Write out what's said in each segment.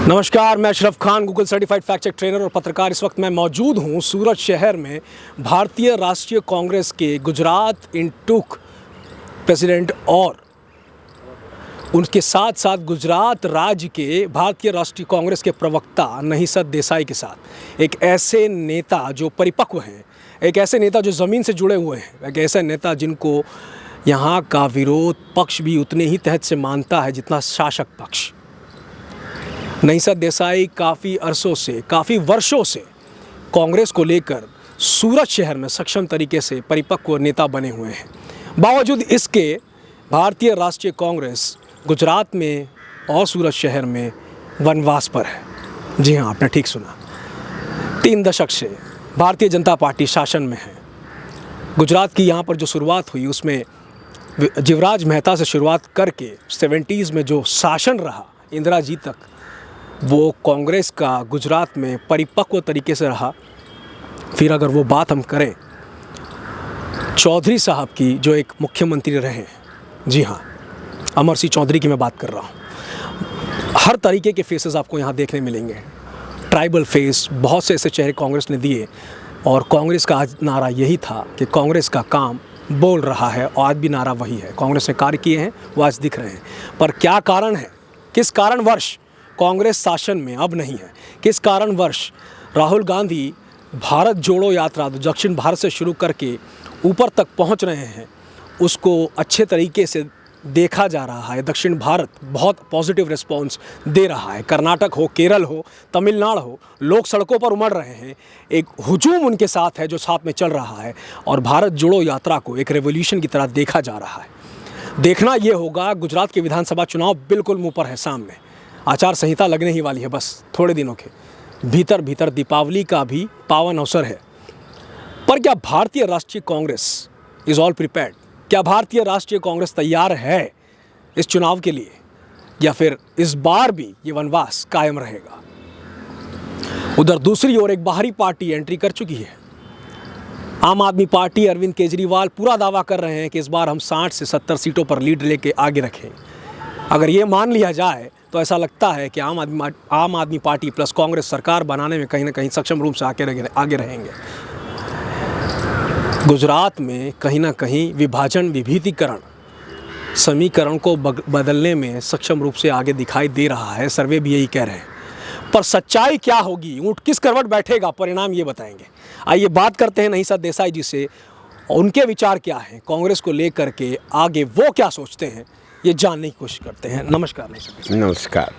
नमस्कार, मैं Ashraf Khan, Google certified fact check trainer और पत्रकार। इस वक्त मैं मौजूद हूँ सूरत शहर में भारतीय राष्ट्रीय कांग्रेस के गुजरात इंटूक प्रेसिडेंट और उनके साथ साथ गुजरात राज्य के भारतीय राष्ट्रीय कांग्रेस के प्रवक्ता नहिसत देसाई के साथ एक ऐसे नेता जो परिपक्व हैं, एक ऐसे नेता जो ज़मीन से जुड़े हुए हैं, एक ऐसे नेता जिनको यहाँ का विरोध पक्ष भी उतने ही तहत से मानता है जितना शासक पक्ष। नहिसत देसाई काफ़ी अरसों से, काफ़ी वर्षों से कांग्रेस को लेकर सूरत शहर में सक्षम तरीके से परिपक्व नेता बने हुए हैं। बावजूद इसके भारतीय राष्ट्रीय कांग्रेस गुजरात में और सूरत शहर में वनवास पर है। जी हाँ, आपने ठीक सुना, 3 दशक से भारतीय जनता पार्टी शासन में है। गुजरात की यहाँ पर जो शुरुआत हुई उसमें जीवराज मेहता से शुरुआत करके 70s में जो शासन रहा इंदिरा जी तक, वो कांग्रेस का गुजरात में परिपक्व तरीके से रहा। फिर अगर वो बात हम करें चौधरी साहब की, जो एक मुख्यमंत्री रहे, जी हाँ, अमर सिंह चौधरी की मैं बात कर रहा हूँ। हर तरीके के फेसेस आपको यहाँ देखने मिलेंगे, ट्राइबल फेस, बहुत से ऐसे चेहरे कांग्रेस ने दिए। और कांग्रेस का आज नारा यही था कि कांग्रेस का काम बोल रहा है, और आज भी नारा वही है। कांग्रेस ने कार्य किए हैं, वो आज दिख रहे हैं। पर क्या कारण है, किस कारणवश कांग्रेस शासन में अब नहीं है, किस कारणवश राहुल गांधी भारत जोड़ो यात्रा जो दक्षिण भारत से शुरू करके ऊपर तक पहुंच रहे हैं, उसको अच्छे तरीके से देखा जा रहा है। दक्षिण भारत बहुत पॉजिटिव रिस्पांस दे रहा है। कर्नाटक हो, केरल हो, तमिलनाडु हो, लोग सड़कों पर उमड़ रहे हैं। एक हुजूम उनके साथ है जो साथ में चल रहा है, और भारत जोड़ो यात्रा को एक रेवोल्यूशन की तरह देखा जा रहा है। देखना ये होगा, गुजरात के विधानसभा चुनाव बिल्कुल मुँह पर है सामने। आचार संहिता लगने ही वाली है, बस थोड़े दिनों के भीतर दीपावली का भी पावन अवसर है। पर क्या भारतीय राष्ट्रीय कांग्रेस इज़ ऑल प्रिपेयर्ड? क्या भारतीय राष्ट्रीय कांग्रेस तैयार है इस चुनाव के लिए, या फिर इस बार भी ये वनवास कायम रहेगा? उधर दूसरी ओर एक बाहरी पार्टी एंट्री कर चुकी है। आम आदमी पार्टी, अरविंद केजरीवाल पूरा दावा कर रहे हैं कि इस बार हम 60 से 70 सीटों पर लीड लेके आगे रखें। अगर ये मान लिया जाए तो ऐसा लगता है कि आम आदमी पार्टी प्लस कांग्रेस सरकार बनाने में कहीं ना कहीं सक्षम रूप से आगे रहेंगे। गुजरात में कहीं ना कहीं विभाजन, विभीतीकरण, समीकरण को बदलने में सक्षम रूप से आगे दिखाई दे रहा है। सर्वे भी यही कह रहे हैं। पर सच्चाई क्या होगी, ऊँट किस करवट बैठेगा, परिणाम ये बताएंगे। आइए बात करते हैं नहिसत देसाई जी से, उनके विचार क्या हैं कांग्रेस को लेकर के, आगे वो क्या सोचते हैं, ये जानने की कोशिश करते हैं। नमस्कार नहिसत। नमस्कार।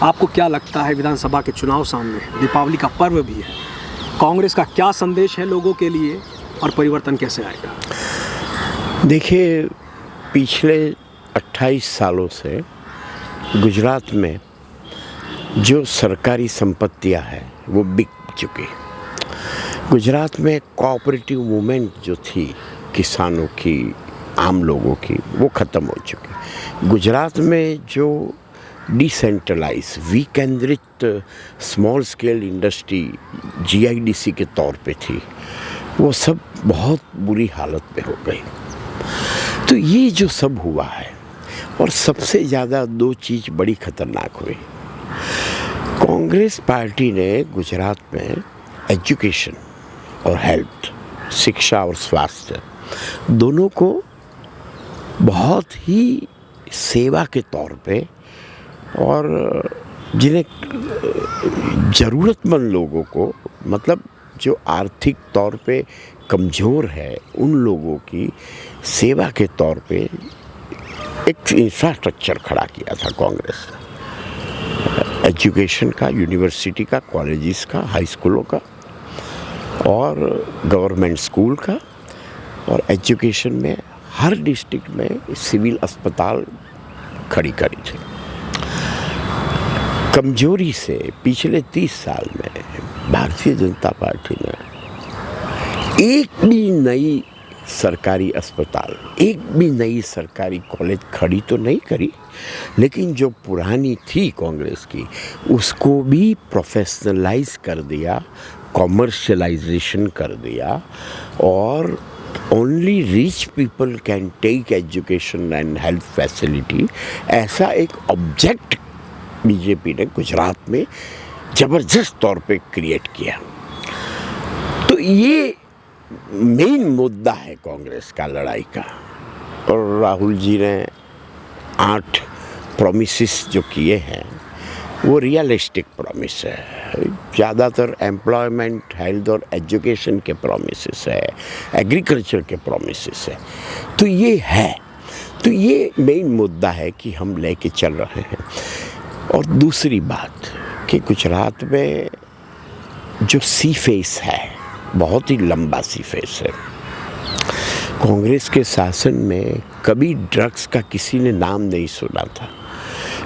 आपको क्या लगता है, विधानसभा के चुनाव सामने, दीपावली का पर्व भी है, कांग्रेस का क्या संदेश है लोगों के लिए, और परिवर्तन कैसे आएगा? देखिए, पिछले 28 सालों से गुजरात में जो सरकारी संपत्तियां हैं वो बिक चुकी। गुजरात में कोऑपरेटिव मूवमेंट जो थी किसानों की, आम लोगों की, वो ख़त्म हो चुकी। गुजरात में जो डिसेंट्रलाइज, विकेंद्रित स्मॉल स्केल इंडस्ट्री GIDC के तौर पे थी, वो सब बहुत बुरी हालत में हो गई। तो ये जो सब हुआ है, और सबसे ज़्यादा 2 चीज़ बड़ी ख़तरनाक हुई। कांग्रेस पार्टी ने गुजरात में एजुकेशन और हेल्थ, शिक्षा और स्वास्थ्य दोनों को बहुत ही सेवा के तौर पे, और जिन्हें ज़रूरतमंद लोगों को, मतलब जो आर्थिक तौर पे कमज़ोर है, उन लोगों की सेवा के तौर पे एक इंफ्रास्ट्रक्चर खड़ा किया था कांग्रेस ने। एजुकेशन का, यूनिवर्सिटी का, कॉलेजेस का, हाई स्कूलों का, और गवर्नमेंट स्कूल का, और एजुकेशन में हर डिस्ट्रिक्ट में सिविल अस्पताल खड़ी करी थी। कमजोरी से पिछले 30 साल में भारतीय जनता पार्टी ने एक भी नई सरकारी अस्पताल, एक भी नई सरकारी कॉलेज खड़ी तो नहीं करी, लेकिन जो पुरानी थी कांग्रेस की, उसको भी प्रोफेशनलाइज कर दिया, कॉमर्शलाइजेशन कर दिया, और only rich people can take education and health facility, ऐसा एक ऑब्जेक्ट बीजेपी ने गुजरात में ज़बरदस्त तौर पे क्रिएट किया। तो ये मेन मुद्दा है कांग्रेस का लड़ाई का। और राहुल जी ने 8 प्रॉमिसेस जो किए हैं वो रियलिस्टिक प्रॉमिस है। ज़्यादातर एम्प्लॉयमेंट, हेल्थ और एजुकेशन के प्रॉमिसेस है, एग्रीकल्चर के प्रॉमिसेस है। तो ये है, तो ये मेन मुद्दा है कि हम लेके चल रहे हैं। और दूसरी बात कि गुजरात में जो सी फेस है, बहुत ही लंबा सी फेस है। कांग्रेस के शासन में कभी ड्रग्स का किसी ने नाम नहीं सुना था।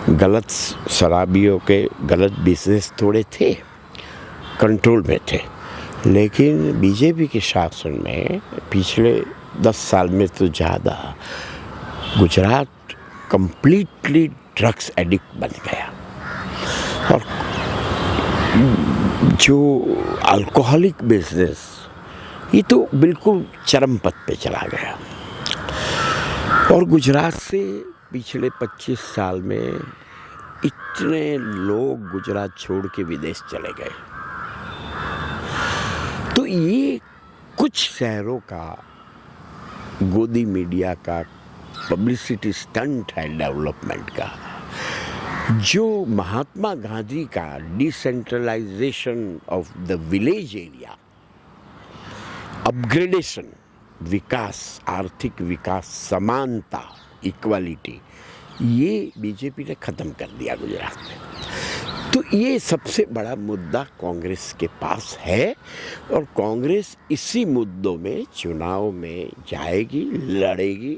गलत शराबियों के गलत बिजनेस थोड़े थे, कंट्रोल में थे, लेकिन बीजेपी के शासन में पिछले 10 साल में तो ज़्यादा गुजरात कंप्लीटली ड्रग्स एडिक्ट बन गया। और जो अल्कोहलिक बिजनेस, ये तो बिल्कुल चरम पथ पे चला गया। और गुजरात से पिछले 25 साल में इतने लोग गुजरात छोड़ के विदेश चले गए। तो ये कुछ शहरों का गोदी मीडिया का पब्लिसिटी स्टंट है डेवलपमेंट का। जो महात्मा गांधी का decentralization of the village area, upgradation, विकास, आर्थिक विकास, समानता, इक्वालिटी, ये बीजेपी ने ख़त्म कर दिया गुजरात में। तो ये सबसे बड़ा मुद्दा कांग्रेस के पास है और कांग्रेस इसी मुद्दों में चुनाव में जाएगी, लड़ेगी।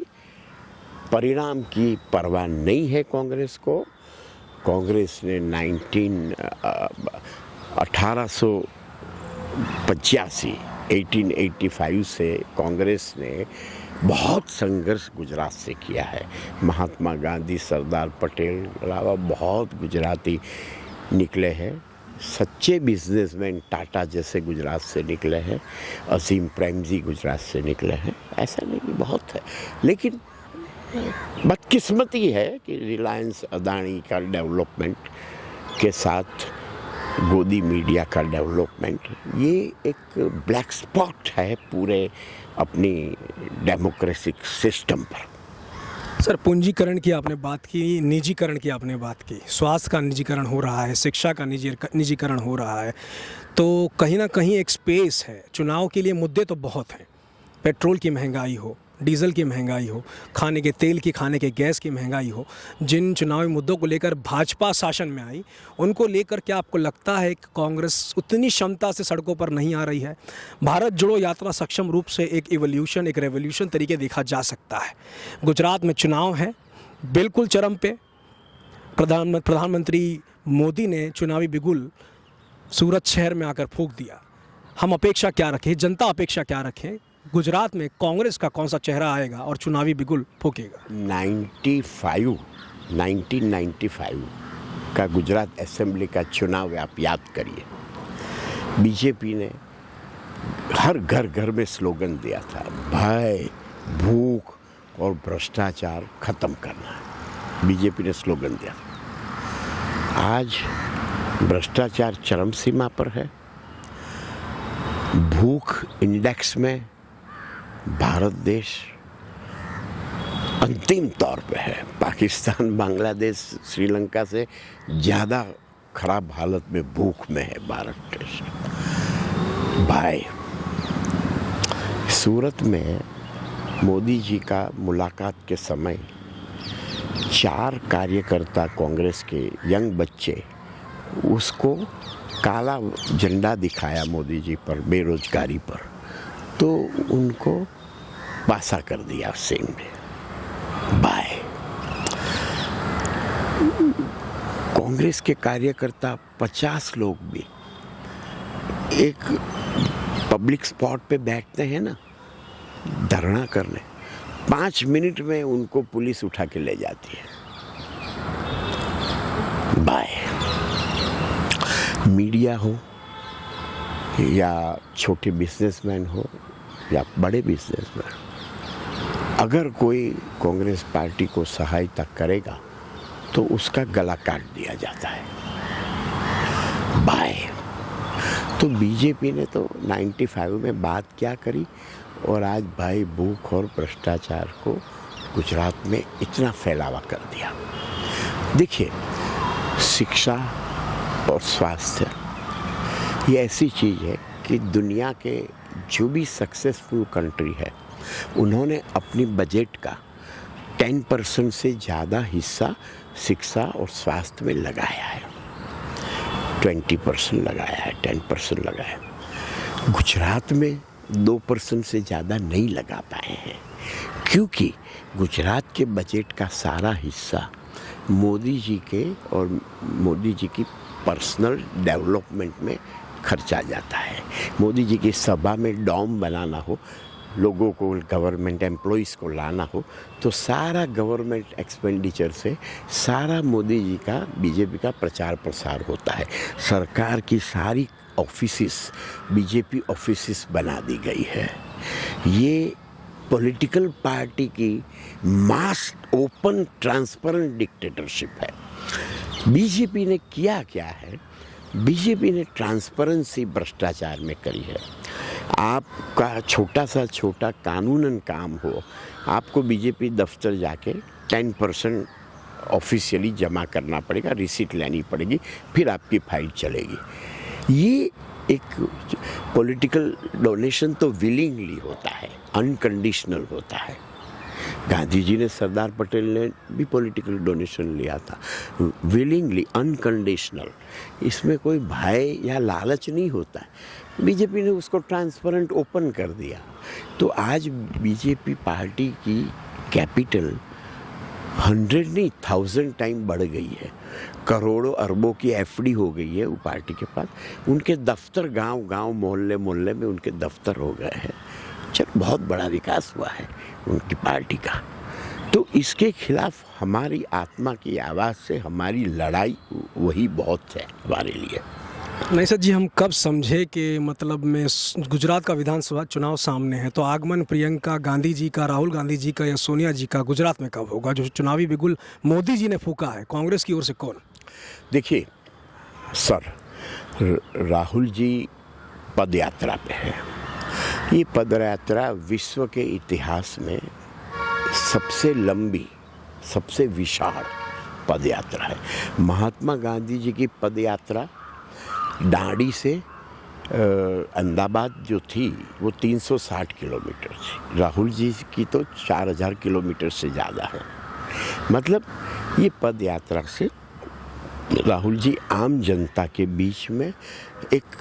परिणाम की परवाह नहीं है कांग्रेस को। कांग्रेस ने 1885 से कांग्रेस ने बहुत संघर्ष गुजरात से किया है। महात्मा गांधी, सरदार पटेल के अलावा बहुत गुजराती निकले हैं। सच्चे बिजनेसमैन टाटा जैसे गुजरात से निकले हैं, असीम प्रेमजी गुजरात से निकले हैं। ऐसा नहीं, बहुत है। लेकिन बदकिस्मती है कि रिलायंस, अदानी का डेवलपमेंट के साथ गोदी मीडिया का डेवलपमेंट, ये एक ब्लैक स्पॉट है पूरे अपनी डेमोक्रेटिक सिस्टम पर। सर, पूंजीकरण की आपने बात की, निजीकरण की आपने बात की, स्वास्थ्य का निजीकरण हो रहा है, शिक्षा का निजीकरण हो रहा है। तो कहीं ना कहीं एक स्पेस है। चुनाव के लिए मुद्दे तो बहुत हैं। पेट्रोल की महंगाई हो, डीजल की महंगाई हो, खाने के तेल की, खाने के गैस की महंगाई हो, जिन चुनावी मुद्दों को लेकर भाजपा शासन में आई, उनको लेकर क्या आपको लगता है कि कांग्रेस उतनी क्षमता से सड़कों पर नहीं आ रही है? भारत जोड़ो यात्रा सक्षम रूप से एक इवोल्यूशन, एक रेवोल्यूशन तरीके देखा जा सकता है। गुजरात में चुनाव है, बिल्कुल चरम पे। प्रधानमंत्री मोदी ने चुनावी बिगुल सूरत शहर में आकर फूंक दिया। हम अपेक्षा क्या रखें, जनता अपेक्षा क्या रखें? गुजरात में कांग्रेस का कौन सा चेहरा आएगा और चुनावी बिगुल फूकेगा? 1995 का गुजरात असेंबली का चुनाव आप याद करिए। बीजेपी ने हर घर घर में स्लोगन दिया था, भय, भूख और भ्रष्टाचार खत्म करना। बीजेपी ने स्लोगन दिया। आज भ्रष्टाचार चरम सीमा पर है। भूख इंडेक्स में भारत देश अंतिम तौर पे है। पाकिस्तान, बांग्लादेश, श्रीलंका से ज़्यादा खराब हालत में भूख में है भारत देश। भाई, सूरत में मोदी जी का मुलाकात के समय 4 कार्यकर्ता कांग्रेस के यंग बच्चे उसको काला झंडा दिखाया मोदी जी पर, बेरोजगारी पर, तो उनको पासा कर दिया सेम ने। बाय, कांग्रेस के कार्यकर्ता 50 लोग भी एक पब्लिक स्पॉट पे बैठते हैं ना धरना करने, 5 मिनट में उनको पुलिस उठा के ले जाती है। बाय, मीडिया हो या छोटे बिजनेसमैन हो या बड़े बिजनेसमैन, अगर कोई कांग्रेस पार्टी को सहायता करेगा तो उसका गला काट दिया जाता है। बाय तो बीजेपी ने तो 95 में बात क्या करी, और आज भाई भूख और भ्रष्टाचार को गुजरात में इतना फैलावा कर दिया। देखिए, शिक्षा और स्वास्थ्य ये ऐसी चीज़ है कि दुनिया के जो भी सक्सेसफुल कंट्री है उन्होंने अपनी बजट का 10% से ज़्यादा हिस्सा शिक्षा और स्वास्थ्य में लगाया है। 20% लगाया है, 10% लगाया है। गुजरात में 2% से ज़्यादा नहीं लगा पाए हैं, क्योंकि गुजरात के बजट का सारा हिस्सा मोदी जी के और मोदी जी की पर्सनल डेवलपमेंट में खर्चा जाता है। मोदी जी की सभा में डॉम बनाना हो, लोगों को, गवर्नमेंट एम्प्लॉइज़ को लाना हो, तो सारा गवर्नमेंट एक्सपेंडिचर से सारा मोदी जी का, बीजेपी का प्रचार प्रसार होता है। सरकार की सारी ऑफिसेस बीजेपी ऑफिसेस बना दी गई है। ये पॉलिटिकल पार्टी की मास ओपन ट्रांसपेरेंट डिक्टेटरशिप है। बीजेपी ने किया क्या है? बीजेपी ने ट्रांसपेरेंसी भ्रष्टाचार में करी है। आपका छोटा सा छोटा कानूनन काम हो, आपको बीजेपी दफ्तर जाके 10% ऑफिशियली जमा करना पड़ेगा, रिसीट लेनी पड़ेगी, फिर आपकी फाइल चलेगी। ये एक पॉलिटिकल डोनेशन तो विलिंगली होता है, अनकंडीशनल होता है। गांधी जी ने, सरदार पटेल ने भी पॉलिटिकल डोनेशन लिया था, विलिंगली, अनकंडीशनल। इसमें कोई भय या लालच नहीं होता है। बीजेपी ने उसको ट्रांसपेरेंट ओपन कर दिया। तो आज बीजेपी पार्टी की कैपिटल 100 नहीं 1000 टाइम बढ़ गई है। करोड़ों अरबों की एफडी हो गई है वो पार्टी के पास। उनके दफ्तर गांव गांव, मोहल्ले मोहल्ले में उनके दफ्तर हो गए हैं। चलो, बहुत बड़ा विकास हुआ है उनकी पार्टी का। तो इसके खिलाफ हमारी आत्मा की आवाज़ से हमारी लड़ाई वही बहुत है हमारे लिए। नहीं सर जी, हम कब समझे कि मतलब में गुजरात का विधानसभा चुनाव सामने है, तो आगमन प्रियंका गांधी जी का, राहुल गांधी जी का या सोनिया जी का गुजरात में कब होगा? जो चुनावी बिगुल मोदी जी ने फूका है, कांग्रेस की ओर से कौन? देखिए सर, राहुल जी पद यात्रा पे है। ये पद यात्रा विश्व के इतिहास में सबसे लंबी, सबसे विशाल पद यात्रा है। महात्मा गांधी जी की पद यात्रा डांडी से अहमदाबाद जो थी वो 360 किलोमीटर थी। राहुल जी की तो 4000 किलोमीटर से ज़्यादा है। मतलब ये पद यात्रा से राहुल जी आम जनता के बीच में एक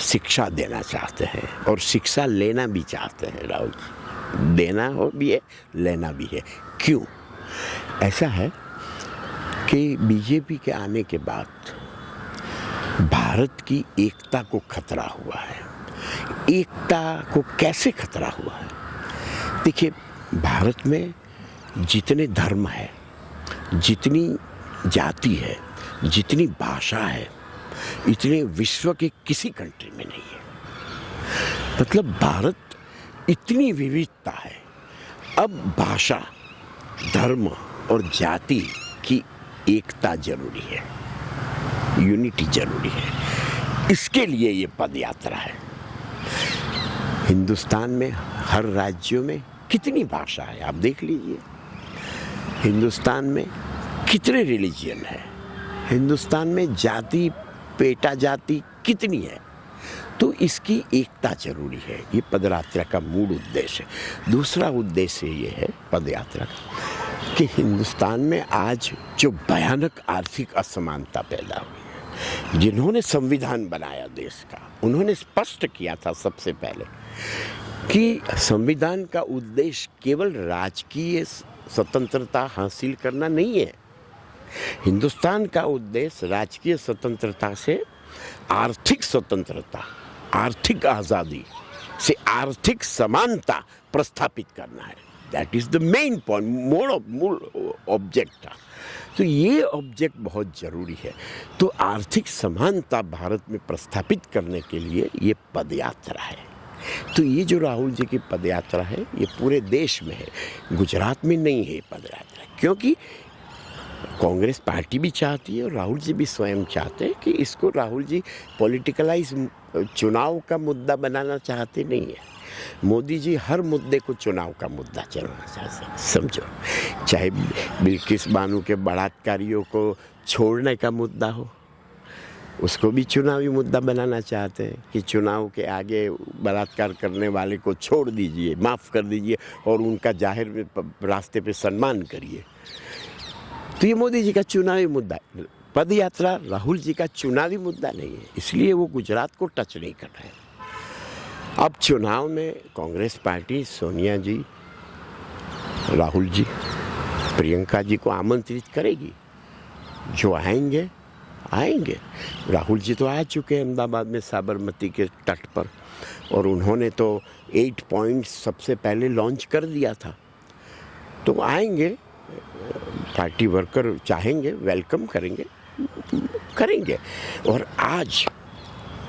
शिक्षा देना चाहते हैं और शिक्षा लेना भी चाहते हैं। राहुल जी देना हो भी है, लेना भी है। क्यों ऐसा है कि बीजेपी के आने के बाद भारत की एकता को खतरा हुआ है। एकता को कैसे खतरा हुआ है? देखिए, भारत में जितने धर्म है, जितनी जाति है, जितनी भाषा है, इतने विश्व के किसी कंट्री में नहीं है। मतलब भारत इतनी विविधता है। अब भाषा, धर्म और जाति की एकता जरूरी है, यूनिटी जरूरी है। इसके लिए ये पद यात्रा है। हिंदुस्तान में हर राज्यों में कितनी भाषा है आप देख लीजिए। हिंदुस्तान में कितने रिलीजियन है, हिंदुस्तान में जाति, पेटा जाति कितनी है। तो इसकी एकता जरूरी है। ये पदयात्रा का मूल उद्देश्य है। दूसरा उद्देश्य ये है पदयात्रा का कि हिंदुस्तान में आज जो भयानक आर्थिक असमानता पैदा हुई है, जिन्होंने संविधान बनाया देश का, उन्होंने स्पष्ट किया था सबसे पहले कि संविधान का उद्देश्य केवल राजकीय स्वतंत्रता हासिल करना नहीं है। हिंदुस्तान का उद्देश्य राजकीय स्वतंत्रता से आर्थिक स्वतंत्रता, आर्थिक आज़ादी से आर्थिक समानता प्रस्थापित करना है। That is the main point, मूल ऑब्जेक्ट था। तो ये ऑब्जेक्ट बहुत ज़रूरी है। तो आर्थिक समानता भारत में प्रस्थापित करने के लिए ये पदयात्रा है। तो ये जो राहुल जी की पदयात्रा है, ये पूरे देश में है, गुजरात में नहीं है पदयात्रा, क्योंकि कांग्रेस पार्टी भी चाहती है और राहुल जी भी स्वयं चाहते हैं कि इसको राहुल जी पॉलिटिकलाइज चुनाव का मुद्दा बनाना चाहते नहीं है। मोदी जी हर मुद्दे को चुनाव का मुद्दा चलाना चाहते हैं, समझो। चाहे बिल्किस बानो के बलात्कारियों को छोड़ने का मुद्दा हो, उसको भी चुनावी मुद्दा बनाना चाहते हैं कि चुनाव के आगे बलात्कार करने वाले को छोड़ दीजिए, माफ़ कर दीजिए और उनका जाहिर रास्ते पे सम्मान करिए। तो ये मोदी जी का चुनावी मुद्दा है। पद यात्रा राहुल जी का चुनावी मुद्दा नहीं है, इसलिए वो गुजरात को टच नहीं कर रहे हैं। अब चुनाव में कांग्रेस पार्टी सोनिया जी, राहुल जी, प्रियंका जी को आमंत्रित करेगी। जो आएंगे आएंगे। राहुल जी तो आ चुके हैं अहमदाबाद में साबरमती के तट पर, और उन्होंने तो 8 पॉइंट्स सबसे पहले लॉन्च कर दिया था। तो आएंगे, पार्टी वर्कर चाहेंगे, वेलकम करेंगे। और आज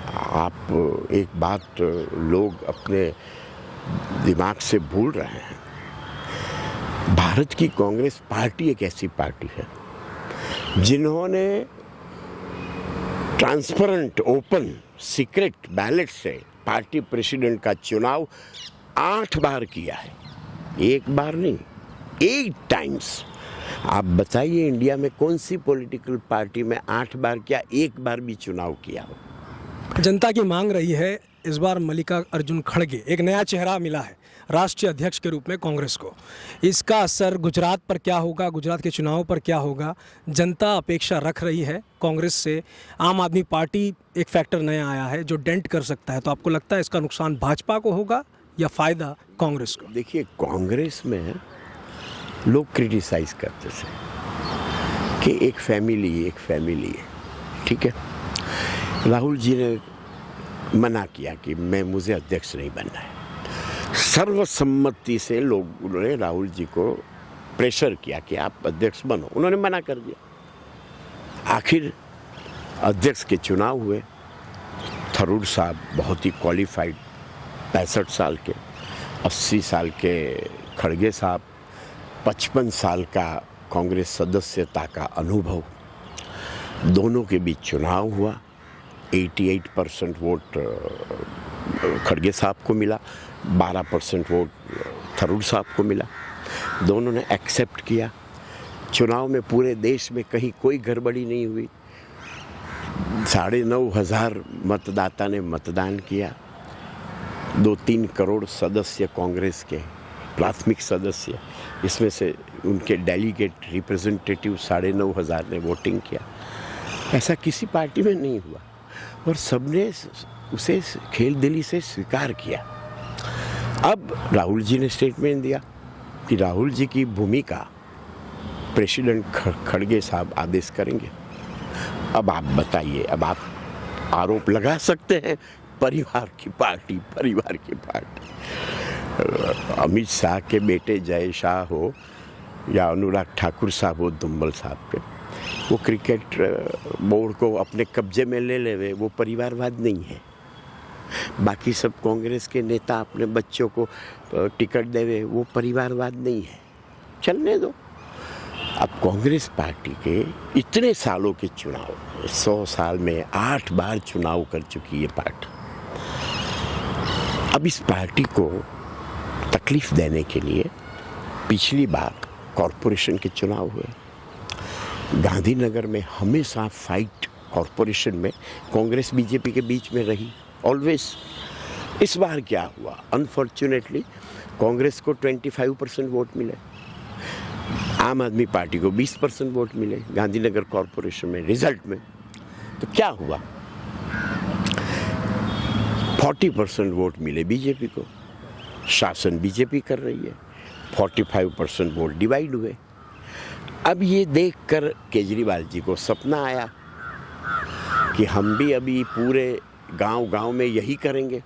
आप एक बात लोग अपने दिमाग से भूल रहे हैं। भारत की कांग्रेस पार्टी एक ऐसी पार्टी है जिन्होंने ट्रांसपेरेंट, ओपन, सीक्रेट बैलेट से पार्टी प्रेसिडेंट का चुनाव 8 बार किया है। एक बार नहीं, 8 टाइम्स। आप बताइए इंडिया में कौन सी पॉलिटिकल पार्टी में 8 बार क्या एक बार भी चुनाव किया हो। जनता की मांग रही है इस बार मल्लिकार्जुन खड़गे, एक नया चेहरा मिला है राष्ट्रीय अध्यक्ष के रूप में कांग्रेस को। इसका असर गुजरात पर क्या होगा, गुजरात के चुनाव पर क्या होगा, जनता अपेक्षा रख रही है कांग्रेस से। आम आदमी पार्टी एक फैक्टर नया आया है जो डेंट कर सकता है। तो आपको लगता है इसका नुकसान भाजपा को होगा या फ़ायदा कांग्रेस को? देखिए, कांग्रेस में लोग क्रिटिसाइज करते थे कि एक फैमिली है, ठीक है। राहुल जी ने मना किया कि मुझे अध्यक्ष नहीं बनना है। सर्वसम्मति से लोगों ने राहुल जी को प्रेशर किया कि आप अध्यक्ष बनो, उन्होंने मना कर दिया। आखिर अध्यक्ष के चुनाव हुए। थरूर साहब बहुत ही क्वालिफाइड, 65 साल के, 80 साल के खड़गे साहब, 55 साल का कांग्रेस सदस्यता का अनुभव, दोनों के बीच चुनाव हुआ। 88% वोट खड़गे साहब को मिला, 12% वोट थरूर साहब को मिला। दोनों ने एक्सेप्ट किया। चुनाव में पूरे देश में कहीं कोई गड़बड़ी नहीं हुई। 9,500 मतदाता ने मतदान किया। 2-3 करोड़ सदस्य कांग्रेस के, प्राथमिक सदस्य, इसमें से उनके डेलीगेट रिप्रेजेंटेटिव 9,500 ने वोटिंग किया। ऐसा किसी पार्टी में नहीं हुआ और सबने उसे खेलदिली से स्वीकार किया। अब राहुल जी ने स्टेटमेंट दिया कि राहुल जी की भूमिका प्रेसिडेंट खड़गे साहब आदेश करेंगे। अब आप बताइए, अब आप आरोप लगा सकते हैं परिवार की पार्टी। अमित शाह के बेटे जय शाह हो या अनुराग ठाकुर साहब हो, दुम्बल साहब के, वो क्रिकेट बोर्ड को अपने कब्जे में ले ले, वो परिवारवाद नहीं है। बाकी सब कांग्रेस के नेता अपने बच्चों को टिकट देवे, वो परिवारवाद नहीं है। चलने दो। अब कांग्रेस पार्टी के इतने सालों के चुनाव, 100 साल में 8 बार चुनाव कर चुकी है पार्टी। अब इस पार्टी को तकलीफ देने के लिए पिछली बार कॉरपोरेशन के चुनाव हुए। गांधीनगर में हमेशा फाइट कॉरपोरेशन में कांग्रेस बीजेपी के बीच में रही, ऑलवेज। इस बार क्या हुआ, अनफॉर्चुनेटली कांग्रेस को 25% वोट मिले, आम आदमी पार्टी को 20% वोट मिले गांधीनगर कॉरपोरेशन में रिजल्ट में। तो क्या हुआ, 40% वोट मिले बीजेपी को, शासन बीजेपी कर रही है। 45% वोट डिवाइड हुए। अब ये देखकर केजरीवाल जी को सपना आया कि हम भी अभी पूरे गांव में यही करेंगे,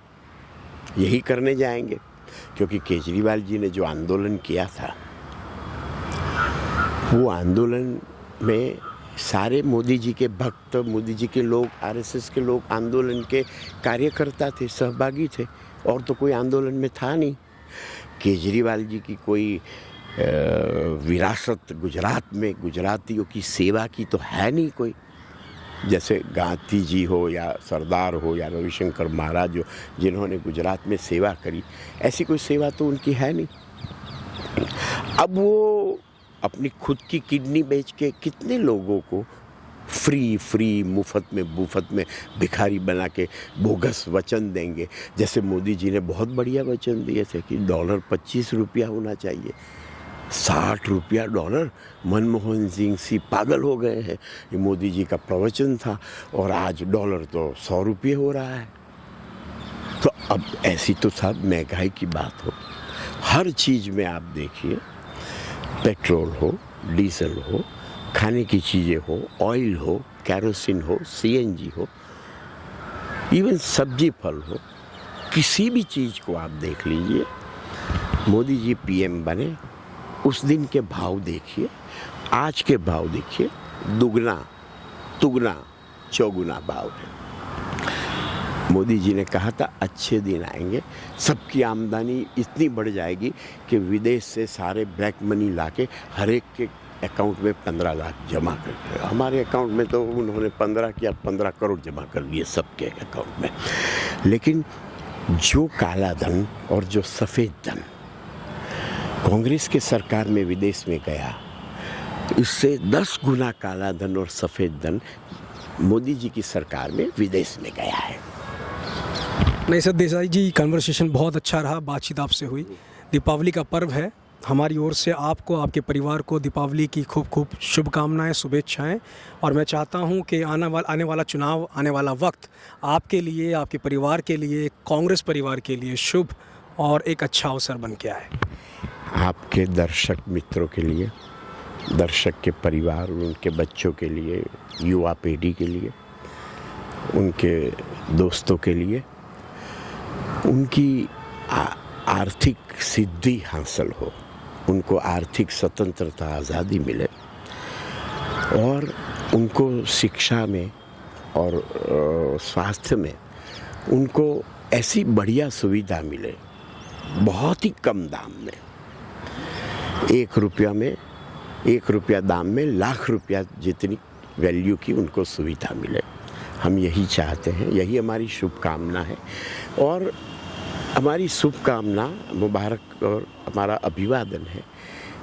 यही करने जाएंगे। क्योंकि केजरीवाल जी ने जो आंदोलन किया था, वो आंदोलन में सारे मोदी जी के भक्त, मोदी जी के लोग, आरएसएस के लोग आंदोलन के कार्यकर्ता थे, सहभागी थे, और तो कोई आंदोलन में था नहीं। केजरीवाल जी की कोई विरासत गुजरात में गुजरातियों की सेवा की तो है नहीं कोई। जैसे गांधी जी हो या सरदार हो या रविशंकर महाराज हो, जिन्होंने गुजरात में सेवा करी, ऐसी कोई सेवा तो उनकी है नहीं। अब वो अपनी खुद की किडनी बेच के कितने लोगों को फ्री मुफ्त में भिखारी बना के बोगस वचन देंगे। जैसे मोदी जी ने बहुत बढ़िया वचन दिए थे कि डॉलर 25 रुपया होना चाहिए, 60 रुपया डॉलर। मनमोहन सिंह सी पागल हो गए हैं, ये मोदी जी का प्रवचन था, और आज डॉलर तो 100 रुपये हो रहा है। तो अब ऐसी तो साहब महंगाई की बात हो, हर चीज़ में आप देखिए, पेट्रोल हो, डीजल हो, खाने की चीज़ें हो, ऑयल हो, कैरोसिन हो, सीएनजी हो, इवन सब्जी फल हो, किसी भी चीज़ को आप देख लीजिए। मोदी जी पीएम बने, उस दिन के भाव देखिए, आज के भाव देखिए, दुगना तुगना चौगुना भाव है। मोदी जी ने कहा था अच्छे दिन आएंगे, सबकी आमदनी इतनी बढ़ जाएगी कि विदेश से सारे ब्लैक मनी लाके हर एक के अकाउंट में 15 लाख जमा कर। हमारे अकाउंट में तो उन्होंने 15 करोड़ जमा कर लिए सबके अकाउंट में। लेकिन जो काला धन और जो सफ़ेद धन कांग्रेस के सरकार में विदेश में गया, इससे 10 गुना काला धन और सफ़ेद धन मोदी जी की सरकार में विदेश में गया है। नहीं सर देसाई जी, कन्वर्सेशन बहुत अच्छा रहा, बातचीत आपसे हुई। दीपावली का पर्व है, हमारी ओर से आपको, आपके परिवार को दीपावली की खूब खूब शुभकामनाएं, शुभेच्छाएं। और मैं चाहता हूं कि आने वाला चुनाव, आने वाला वक्त आपके लिए, आपके परिवार के लिए, कांग्रेस परिवार के लिए शुभ और एक अच्छा अवसर बन के आए। आपके दर्शक मित्रों के लिए, दर्शक के परिवार, उनके बच्चों के लिए, युवा पीढ़ी के लिए, उनके दोस्तों के लिए, उनकी आर्थिक सिद्धि हासिल हो, उनको आर्थिक स्वतंत्रता, आज़ादी मिले, और उनको शिक्षा में और स्वास्थ्य में उनको ऐसी बढ़िया सुविधा मिले, बहुत ही कम दाम में, 1 रुपया दाम में लाख रुपया जितनी वैल्यू की उनको सुविधा मिले। हम यही चाहते हैं, यही हमारी शुभकामना है। और हमारी शुभकामना, मुबारक और हमारा अभिवादन है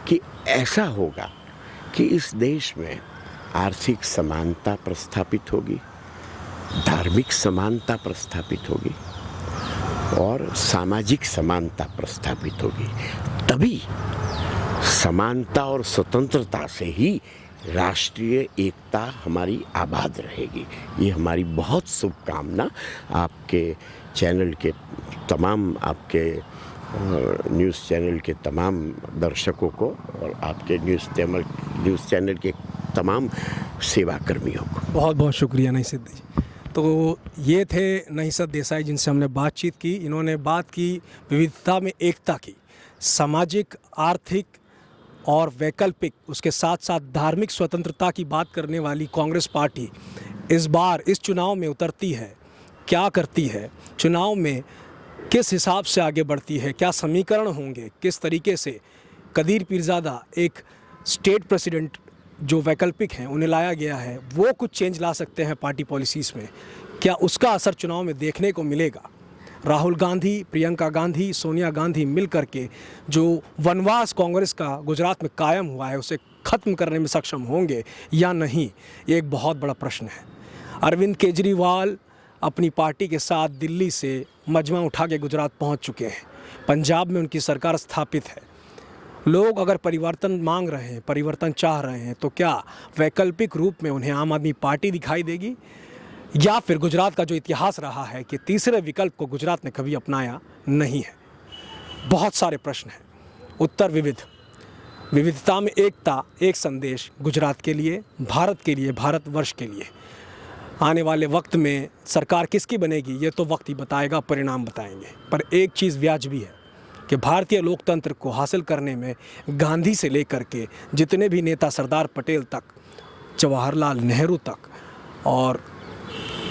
कि ऐसा होगा कि इस देश में आर्थिक समानता प्रस्थापित होगी, धार्मिक समानता प्रस्थापित होगी और सामाजिक समानता प्रस्थापित होगी। तभी समानता और स्वतंत्रता से ही राष्ट्रीय एकता हमारी आबाद रहेगी। ये हमारी बहुत शुभकामना आपके चैनल के तमाम, आपके न्यूज़ चैनल के तमाम दर्शकों को और आपके न्यूज़ चैनल के तमाम सेवा कर्मियों को। बहुत बहुत शुक्रिया नहिसत जी। तो ये थे नहिसत देसाई, जिनसे हमने बातचीत की। इन्होंने बात की विविधता में एकता की, सामाजिक, आर्थिक और वैकल्पिक, उसके साथ साथ धार्मिक स्वतंत्रता की बात करने वाली कांग्रेस पार्टी इस बार इस चुनाव में उतरती है, क्या करती है, चुनाव में किस हिसाब से आगे बढ़ती है, क्या समीकरण होंगे, किस तरीके से कदीर पीरजादा एक स्टेट प्रेसिडेंट जो वैकल्पिक हैं उन्हें लाया गया है, वो कुछ चेंज ला सकते हैं पार्टी पॉलिसीज़ में, क्या उसका असर चुनाव में देखने को मिलेगा। राहुल गांधी, प्रियंका गांधी, सोनिया गांधी मिल करके जो वनवास कांग्रेस का गुजरात में कायम हुआ है उसे ख़त्म करने में सक्षम होंगे या नहीं, ये एक बहुत बड़ा प्रश्न है। अरविंद केजरीवाल अपनी पार्टी के साथ दिल्ली से मजमा उठा के गुजरात पहुंच चुके हैं, पंजाब में उनकी सरकार स्थापित है। लोग अगर परिवर्तन मांग रहे हैं, परिवर्तन चाह रहे हैं, तो क्या वैकल्पिक रूप में उन्हें आम आदमी पार्टी दिखाई देगी, या फिर गुजरात का जो इतिहास रहा है कि तीसरे विकल्प को गुजरात ने कभी अपनाया नहीं है। बहुत सारे प्रश्न हैं, उत्तर विविध। विविधता में एकता, एक संदेश गुजरात के लिए, भारत के लिए, भारतवर्ष के लिए। आने वाले वक्त में सरकार किसकी बनेगी ये तो वक्त ही बताएगा, परिणाम बताएंगे। पर एक चीज़ वाजिबी है कि भारतीय लोकतंत्र को हासिल करने में गांधी से लेकर के जितने भी नेता, सरदार पटेल तक, जवाहरलाल नेहरू तक और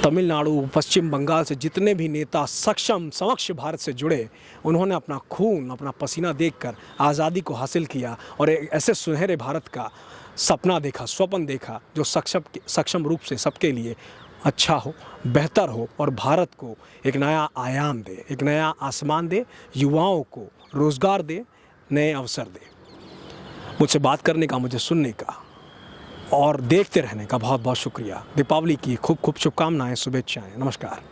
तमिलनाडु, पश्चिम बंगाल से जितने भी नेता समक्ष भारत से जुड़े, उन्होंने अपना खून, अपना पसीना देकर आज़ादी को हासिल किया और एक ऐसे सुनहरे भारत का सपना देखा, स्वप्न देखा जो सक्षम रूप से सबके लिए अच्छा हो, बेहतर हो और भारत को एक नया आयाम दे, एक नया आसमान दे, युवाओं को रोज़गार दे, नए अवसर दे। मुझसे बात करने का, मुझे सुनने का और देखते रहने का बहुत बहुत शुक्रिया। दीपावली की खूब खूब शुभकामनाएं, शुभेच्छाएं। नमस्कार।